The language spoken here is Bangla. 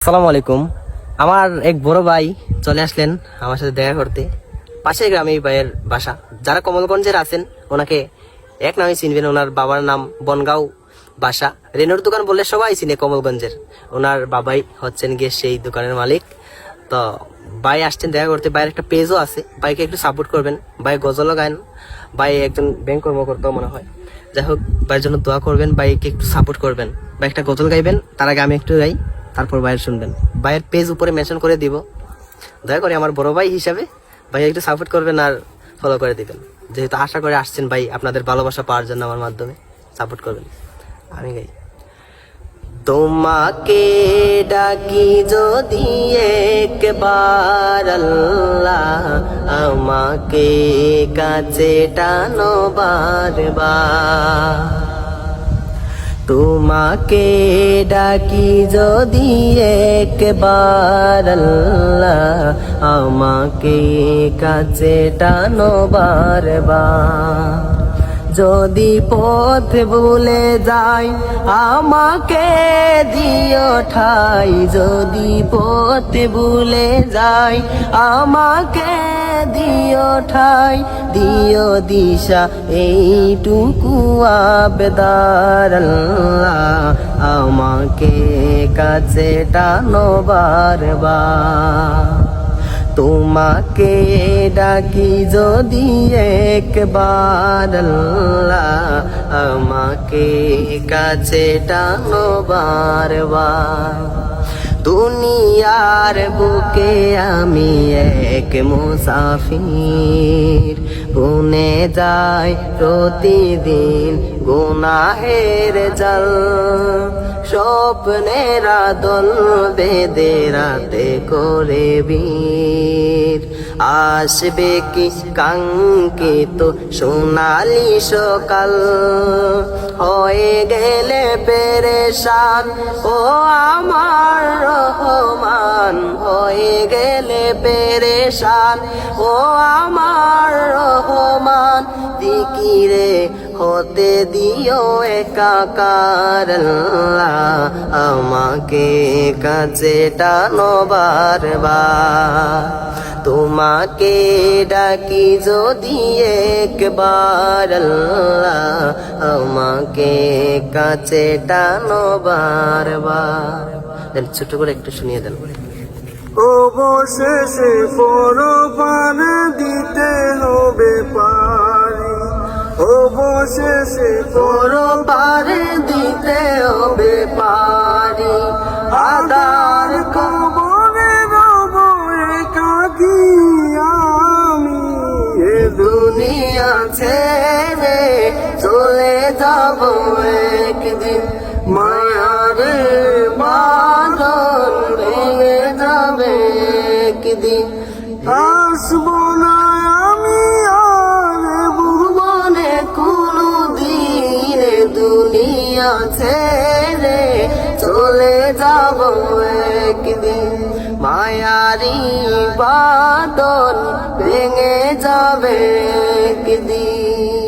আসসালামু আলাইকুম। আমার এক বড় ভাই চলে আসলেন আমার সাথে দেখা করতে। পাশের গ্রামে ভাইয়ের বাসা। যারা কমলগঞ্জের আছেন ওনাকে এক নামে চিনবেন। ওনার বাবার নাম বনগাঁও বাসা। রেনুর দোকান বললে সবাই চিনে কমলগঞ্জের। ওনার বাবাই হচ্ছেন গিয়ে সেই দোকানের মালিক। তো ভাই আসছেন দেখা করতে। ভাইয়ের একটা পেজও আছে, ভাইকে একটু সাপোর্ট করবেন। ভাই গজলও গান, ভাই একজন ব্যাংক কর্মকর্তা মনে হয়। যাই হোক, ভাইয়ের জন্য দোয়া করবেন, ভাইকে একটু সাপোর্ট করবেন। ভাই একটা গজল গাইবেন, তার আগে আমি একটু গাই, তারপর ভাইয়ের শুনবেন। ভাইয়ের পেজ উপরে মেনশন করে দিব, দয়া করে আমার বড় ভাই হিসাবে ভাই একটু সাপোর্ট করবেন আর ফলো করে দিবেন। যেহেতু আশা করে আসছেন ভাই আপনাদের ভালোবাসা পাওয়ার জন্য আমার মাধ্যমে সাপোর্ট করবেন। আমি গাই, তোমাকে ডাকি যদি একবার আল্লাহ, আমাকে কাছে টানো বারবার। তোমাকে ডাকি যদি একবার আল্লাহ, আমাকে কাছে টানো বারবার। যদি পথ ভুলে যাই আমাকে দিও ঠাই, যদি পথ ভুলে যাই আমাকে দিও ঠাই, দিও দিশা এইটুকু আবেদার আল্লাহ, আমাকে কাছে টানো বারবার। তোমাকে ডাকি যদি একবার আল্লাহ, আমাকে কাছে টানো বারবার। দুনিয়ার বুকে আমি এক মুসাফির, বুনে যাই প্রতিদিন গুনাহের জাল। স্বপ্নের দল বেঁধে রাতে করে বীর, আসবে কি কাঙ্ক্ষিত সোনালি সকাল। হয়ে গেলে পেরেশান ও আমার রহমান, হয়ে গেলে পেরেশান ও আমার রহমান। জিকিরে হতে দিও একাকার আল্লাহ, আমাকে কাছে টানো বারবার। তোমাকে ডাকি যদি একবার আল্লাহ, আমাকে কাছে টানো বারবার। ছোট করে একটু শুনিয়ে দেন। অবশেষে পরপার দিতে হবে পারি, অবশেষে পরপার দিতে হবে পারি। আদার কবরে রব একাকী আমি, এ দুনিয়া ছেড়ে চলে যাব একদিন। মায়ারে বাঁধন ভেঙে যাবে একদিন। আসবো না আমি আর ভুবনে কোনো দিন, দুনিয়া ছেড়ে চলে যাব একদিন। মায়ারি বাঁধন ভেঙে যাবে একদিন।